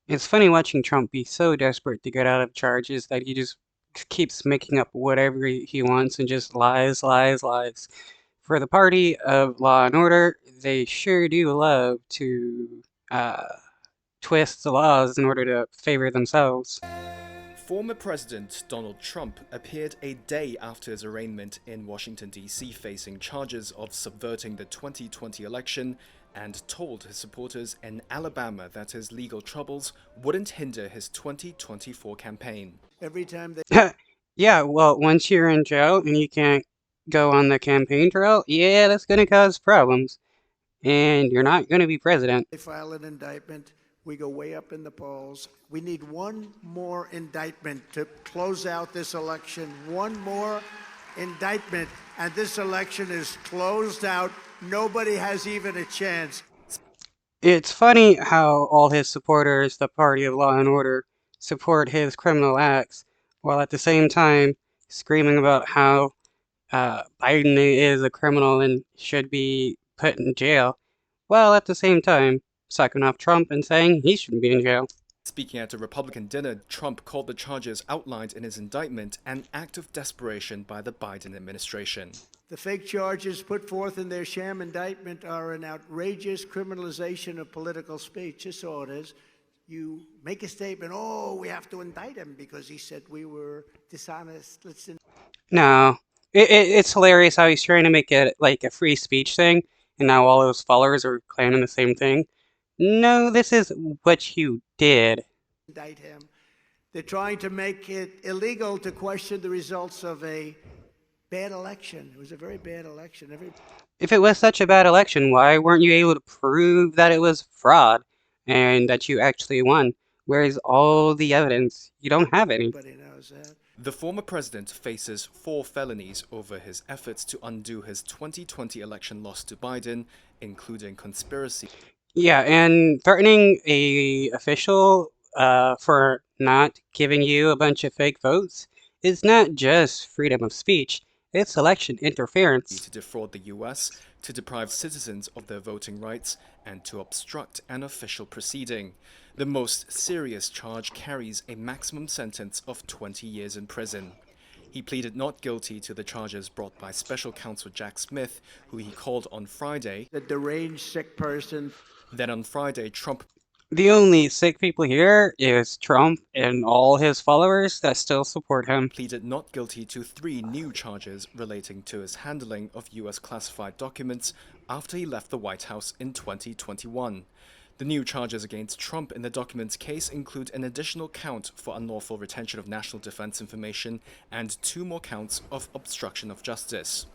It's funny watching Trump be so desperate to get out of charges that he just keeps making up whatever he wants and just lies, lies, lies. For the party of law and order, they sure do love to uh, twist the laws in order to favor themselves. Former President Donald Trump appeared a day after his arraignment in Washington, D.C., facing charges of subverting the 2020 election and told his supporters in Alabama that his legal troubles wouldn't hinder his 2024 campaign. Every time Yeah, well, once you're in jail and you can't go on the campaign trail, yeah, that's going to cause problems. And you're not going to be president. they file an indictment, we go way up in the polls. We need one more indictment to close out this election. One more indictment, and this election is closed out. Nobody has even a chance. It's funny how all his supporters, the party of law and order, support his criminal acts, while at the same time screaming about how Biden is a criminal and should be put in jail, while at the same time sucking off Trump and saying he shouldn't be in jail. Speaking at a Republican dinner, Trump called the charges outlined in his indictment an act of desperation by the Biden administration. The fake charges put forth in their sham indictment are an outrageous criminalization of political speech. That's all it is. You make a statement, oh, we have to indict him because he said we were dishonest. No, it's hilarious how he's trying to make it like a free speech thing, and now all his followers are claiming the same thing. No, this is what you did. Indict him. They're trying to make it illegal to question the results of a bad election. It was a very bad election. If it was such a bad election, why weren't you able to prove that it was fraud and that you actually won? Where's all the evidence? You don't have any. Everybody knows that. The former president faces 4 felonies over his efforts to undo his 2020 election loss to Biden, including conspiracy. Yeah, and threatening a official for not giving you a bunch of fake votes is not just freedom of speech, it's election interference. To defraud the US, to deprive citizens of their voting rights, and to obstruct an official proceeding. The most serious charge carries a maximum sentence of 20 years in prison. He pleaded not guilty to the charges brought by special counsel Jack Smith, who he called on Friday. The deranged, sick person. Then on Friday, Trump The only sick people here is Trump and all his followers that still support him. pleaded not guilty to 3 new charges relating to his handling of US classified documents after he left the White House in 2021. The new charges against Trump in the documents case include an additional count for unlawful retention of national defense information and 2 more counts of obstruction of justice.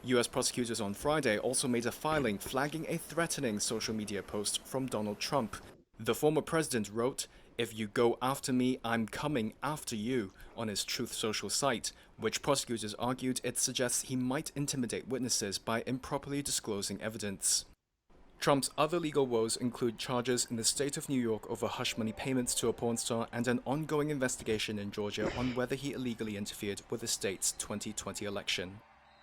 US prosecutors on Friday also made a filing flagging a threatening social media post from Donald Trump. The former president wrote, "If you go after me, I'm coming after you," on his Truth Social site, which prosecutors argued it suggests he might intimidate witnesses by improperly disclosing evidence. Trump's other legal woes include charges in the state of New York over hush money payments to a porn star and an ongoing investigation in Georgia on whether he illegally interfered with the state's 2020 election.